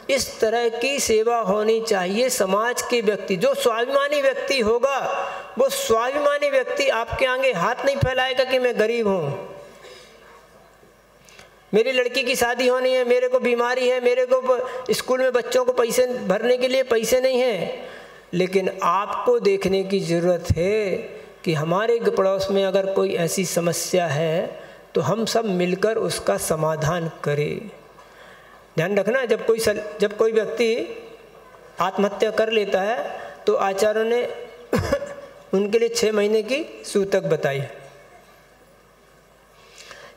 इस तरह की सेवा होनी चाहिए। समाज के व्यक्ति, जो स्वाभिमानी व्यक्ति होगा, वो स्वाभिमानी व्यक्ति आपके आगे हाथ नहीं फैलाएगा कि मैं गरीब हूँ, मेरी लड़की की शादी होनी है, मेरे को बीमारी है, मेरे को स्कूल में बच्चों को पैसे भरने के लिए पैसे नहीं हैं। लेकिन आपको देखने की ज़रूरत है कि हमारे पड़ोस में अगर कोई ऐसी समस्या है तो हम सब मिलकर उसका समाधान करें। ध्यान रखना, जब कोई व्यक्ति आत्महत्या कर लेता है तो आचार्यों ने उनके लिए 6 महीने की सूतक बताई।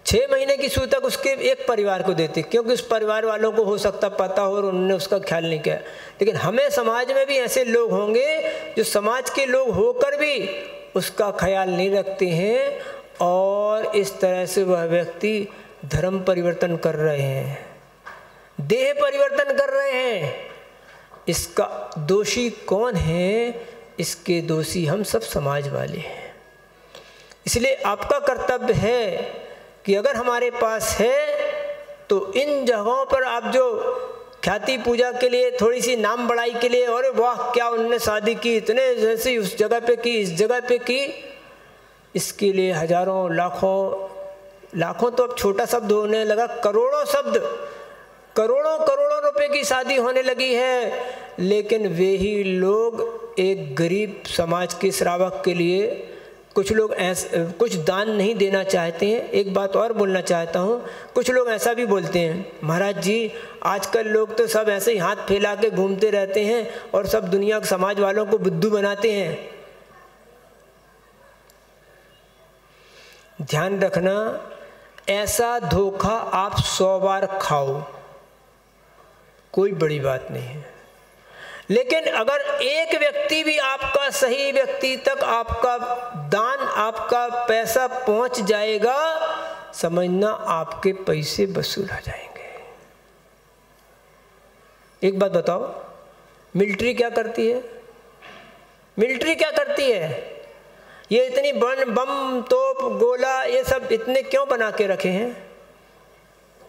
6 महीने की सूतक उसके एक परिवार को देते, क्योंकि उस परिवार वालों को हो सकता पता हो और उन्होंने उसका ख्याल नहीं किया। लेकिन हमें समाज में भी ऐसे लोग होंगे जो समाज के लोग होकर भी उसका ख्याल नहीं रखते हैं और इस तरह से वह व्यक्ति धर्म परिवर्तन कर रहे हैं, देह परिवर्तन कर रहे हैं। इसका दोषी कौन है? इसके दोषी हम सब समाज वाले हैं। इसलिए आपका कर्तव्य है कि अगर हमारे पास है तो इन जगहों पर आप जो ख्याति पूजा के लिए, थोड़ी सी नाम बढ़ाई के लिए, और वाह क्या उनने शादी की, इतने जैसे उस जगह पे की, इस जगह पे की, इसके लिए हजारों लाखों तो अब छोटा शब्द होने लगा, करोड़ों शब्द, करोड़ों रुपए की शादी होने लगी है। लेकिन वे ही लोग एक गरीब समाज के श्रावक के लिए कुछ लोग कुछ दान नहीं देना चाहते हैं। एक बात और बोलना चाहता हूँ, कुछ लोग ऐसा भी बोलते हैं, महाराज जी आजकल लोग तो सब ऐसे ही हाथ फैला के घूमते रहते हैं और सब दुनिया के समाज वालों को बुद्धू बनाते हैं। ध्यान रखना, ऐसा धोखा आप 100 बार खाओ, कोई बड़ी बात नहीं है। लेकिन अगर एक व्यक्ति भी आपका, सही व्यक्ति तक आपका दान, आपका पैसा पहुंच जाएगा, समझना आपके पैसे वसूल हो जाएंगे। एक बात बताओ, मिलिट्री क्या करती है? मिलिट्री क्या करती है? ये इतनी बम, तोप, गोला, ये सब इतने क्यों बना के रखे हैं?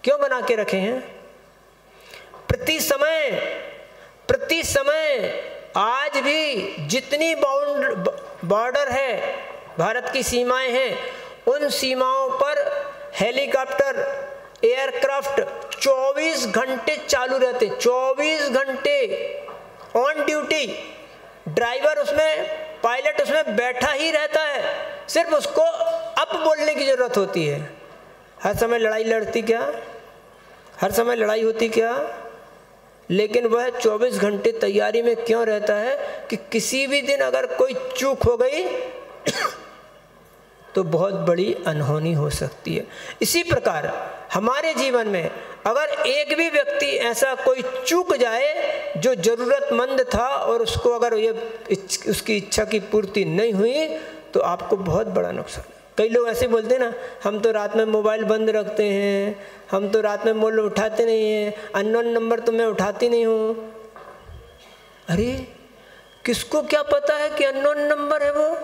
क्यों बना के रखे हैं? प्रति समय आज भी जितनी बॉर्डर है, भारत की सीमाएं हैं, उन सीमाओं पर हेलीकॉप्टर, एयरक्राफ्ट 24 घंटे चालू रहते, 24 घंटे ऑन ड्यूटी। ड्राइवर उसमें, पायलट उसमें बैठा ही रहता है, सिर्फ उसको अप बोलने की ज़रूरत होती है। हर समय लड़ाई लड़ती क्या? हर समय लड़ाई होती क्या? लेकिन वह 24 घंटे तैयारी में क्यों रहता है कि किसी भी दिन अगर कोई चूक हो गई तो बहुत बड़ी अनहोनी हो सकती है। इसी प्रकार हमारे जीवन में अगर एक भी व्यक्ति ऐसा कोई चूक जाए जो ज़रूरतमंद था और उसको अगर ये उसकी इच्छा की पूर्ति नहीं हुई तो आपको बहुत बड़ा नुकसान। कई लोग ऐसे बोलते हैं ना, हम तो रात में मोबाइल बंद रखते हैं, हम तो रात में मोबाइल उठाते नहीं हैं, अननोन नंबर तो मैं उठाती नहीं हूँ। अरे किसको क्या पता है कि अननोन नंबर है वो?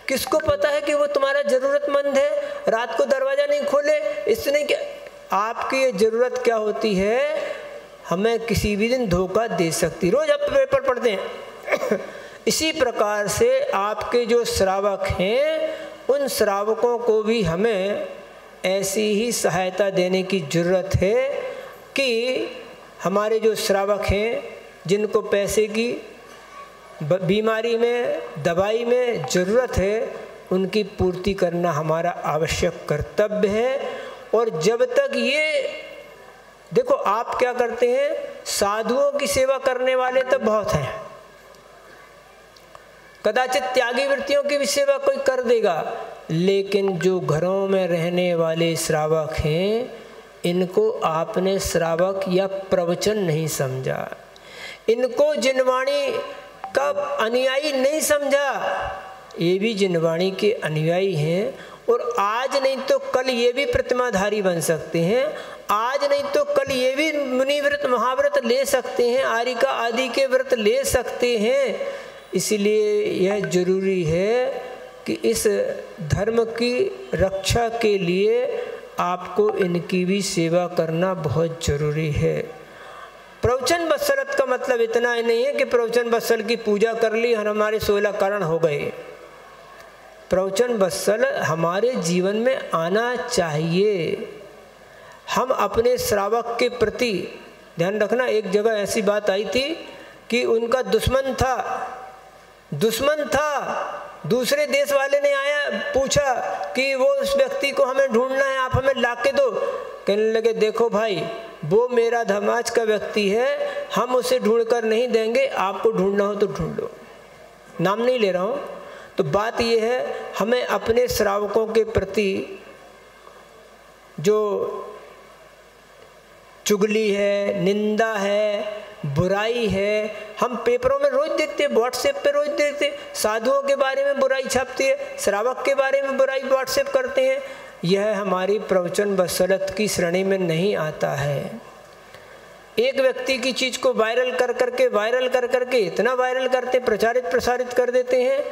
किसको पता है कि वो तुम्हारा ज़रूरतमंद है? रात को दरवाज़ा नहीं खोले, इसने क्या, आपकी ये ज़रूरत क्या होती है? हमें किसी भी दिन धोखा दे सकती। रोज़ आप पेपर पढ़ते हैं। इसी प्रकार से आपके जो श्रावक हैं, उन श्रावकों को भी हमें ऐसी ही सहायता देने की ज़रूरत है कि हमारे जो श्रावक हैं, जिनको पैसे की, बीमारी में, दवाई में ज़रूरत है, उनकी पूर्ति करना हमारा आवश्यक कर्तव्य है। और जब तक ये देखो, आप क्या करते हैं, साधुओं की सेवा करने वाले तो बहुत हैं, कदाचित त्यागी वृत्तियों की भी सेवा कोई कर देगा, लेकिन जो घरों में रहने वाले श्रावक हैं, इनको आपने श्रावक या प्रवचन नहीं समझा, इनको जिनवाणी का अनुयायी नहीं समझा। ये भी जिनवाणी के अनुयायी हैं और आज नहीं तो कल ये भी प्रतिमाधारी बन सकते हैं, आज नहीं तो कल ये भी मुनिव्रत, महाव्रत ले सकते हैं, आरिका आदि के व्रत ले सकते हैं। इसलिए यह जरूरी है कि इस धर्म की रक्षा के लिए आपको इनकी भी सेवा करना बहुत ज़रूरी है। प्रवचन बत्सलत का मतलब इतना ही नहीं है कि प्रवचन बत्सल की पूजा कर ली और हमारे 16 करण हो गए। प्रवचन बत्सल हमारे जीवन में आना चाहिए। हम अपने श्रावक के प्रति ध्यान रखना। एक जगह ऐसी बात आई थी कि उनका दुश्मन था, दूसरे देश वाले ने आया, पूछा कि वो उस व्यक्ति को हमें ढूंढना है, आप हमें लाके दो। कहने लगे, देखो भाई, वो मेरा समाज का व्यक्ति है, हम उसे ढूंढ कर नहीं देंगे, आपको ढूंढना हो तो ढूंढ लो। नाम नहीं ले रहा हूँ। तो बात ये है, हमें अपने श्रावकों के प्रति जो चुगली है, निंदा है, बुराई है, हम पेपरों में रोज देखते हैं, व्हाट्सएप पे रोज देखते हैं, साधुओं के बारे में बुराई छापती है, श्रावक के बारे में बुराई व्हाट्सएप करते हैं, यह हमारी प्रवचन बसरत की श्रेणी में नहीं आता है। एक व्यक्ति की चीज़ को वायरल कर करके इतना वायरल करते, प्रसारित कर देते हैं,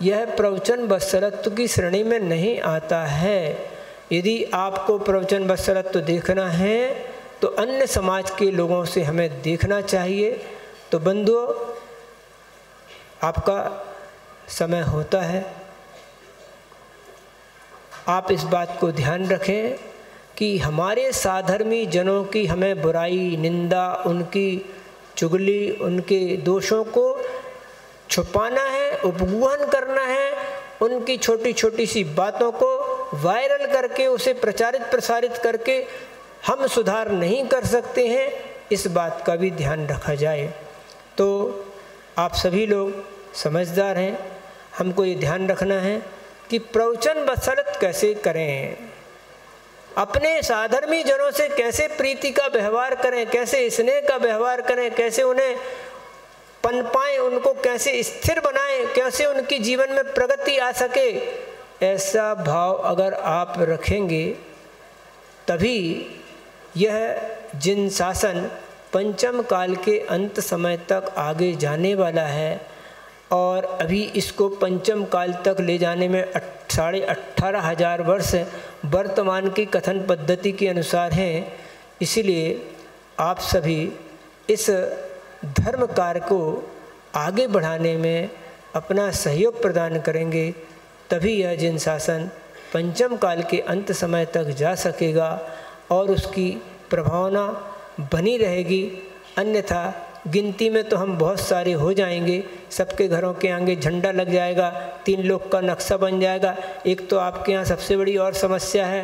यह प्रवचन बसरत्व की श्रेणी में नहीं आता है। यदि आपको प्रवचन बसरत्व देखना है तो अन्य समाज के लोगों से हमें देखना चाहिए। तो बंधुओं, आपका समय होता है, आप इस बात को ध्यान रखें कि हमारे साधर्मी जनों की हमें बुराई, निंदा, उनकी चुगली, उनके दोषों को छुपाना है, उपगूहन करना है, उनकी छोटी छोटी सी बातों को वायरल करके उसे प्रसारित करके हम सुधार नहीं कर सकते हैं। इस बात का भी ध्यान रखा जाए। तो आप सभी लोग समझदार हैं, हमको ये ध्यान रखना है कि प्रवचन बसरत कैसे करें, अपने साधर्मी जनों से कैसे प्रीति का व्यवहार करें, कैसे स्नेह का व्यवहार करें, कैसे उन्हें पनपाएं, उनको कैसे स्थिर बनाएं, कैसे उनकी जीवन में प्रगति आ सके। ऐसा भाव अगर आप रखेंगे तभी यह जिन शासन पंचम काल के अंत समय तक आगे जाने वाला है और अभी इसको पंचम काल तक ले जाने में 18,500 वर्ष वर्तमान की कथन पद्धति के अनुसार हैं। इसीलिए आप सभी इस धर्म कार्य को आगे बढ़ाने में अपना सहयोग प्रदान करेंगे, तभी यह जिन शासन पंचम काल के अंत समय तक जा सकेगा और उसकी प्रभावना बनी रहेगी। अन्यथा गिनती में तो हम बहुत सारे हो जाएंगे, सबके घरों के आगे झंडा लग जाएगा, 3 लोग का नक्शा बन जाएगा। एक तो आपके यहाँ सबसे बड़ी और समस्या है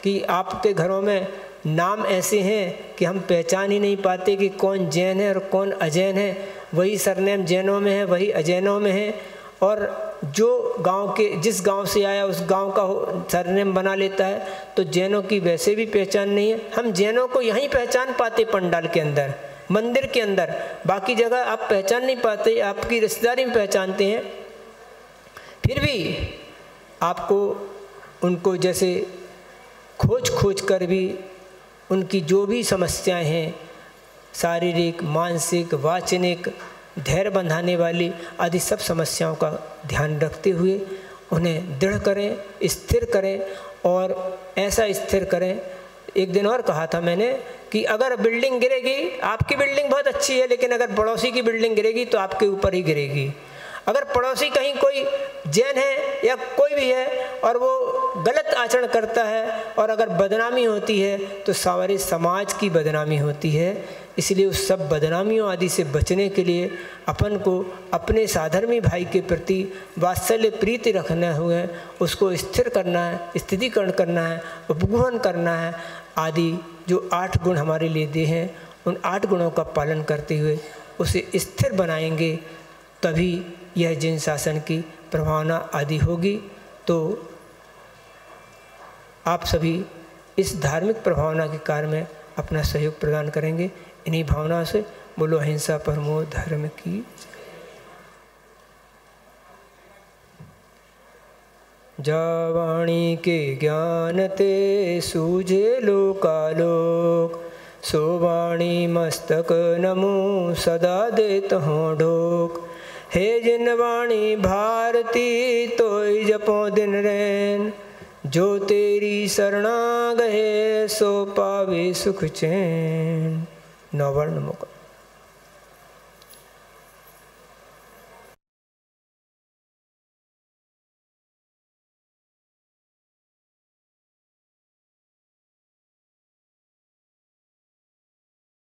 कि आपके घरों में नाम ऐसे हैं कि हम पहचान ही नहीं पाते कि कौन जैन है और कौन अजैन है। वही सरनेम जैनों में है, वही अजैनों में है, और जो गांव के जिस गांव से आया उस गांव का सरनेम बना लेता है। तो जैनों की वैसे भी पहचान नहीं है। हम जैनों को यहीं पहचान पाते, पंडाल के अंदर, मंदिर के अंदर, बाकी जगह आप पहचान नहीं पाते, आपकी रिश्तेदारी में पहचानते हैं। फिर भी आपको उनको जैसे खोज कर भी उनकी जो भी समस्याएं हैं, शारीरिक, मानसिक, वाचनिक, धैर्य बंधाने वाली आदि सब समस्याओं का ध्यान रखते हुए उन्हें दृढ़ करें, स्थिर करें, और ऐसा स्थिर करें। एक दिन और कहा था मैंने कि अगर बिल्डिंग गिरेगी, आपकी बिल्डिंग बहुत अच्छी है, लेकिन अगर पड़ोसी की बिल्डिंग गिरेगी तो आपके ऊपर ही गिरेगी। अगर पड़ोसी कहीं कोई जैन है या कोई भी है और वो गलत आचरण करता है और अगर बदनामी होती है तो सारे समाज की बदनामी होती है। इसलिए उस सब बदनामियों आदि से बचने के लिए अपन को अपने साधर्मी भाई के प्रति वात्सल्य प्रीति रखना हुआ, उसको स्थिर करना है, स्थितिकरण करना है, उपगूहन करना है, आदि जो 8 गुण हमारे लिए दिए हैं, उन 8 गुणों का पालन करते हुए उसे स्थिर बनाएंगे, तभी यह जिन शासन की प्रभावना आदि होगी। तो आप सभी इस धार्मिक प्रभावना के कार्य में अपना सहयोग प्रदान करेंगे। इन्हीं भावना से बोलो अहिंसा परमो धर्म की। जावाणी के ज्ञान ते सूझे लोकालोक, सोवाणी मस्तक नमो सदा देत हों ढोक। हे जिन वाणी भारती तोय जपो दिन रैन, जो तेरी शरणा गए सो पावे सुख चैन। नवर्ण मुख।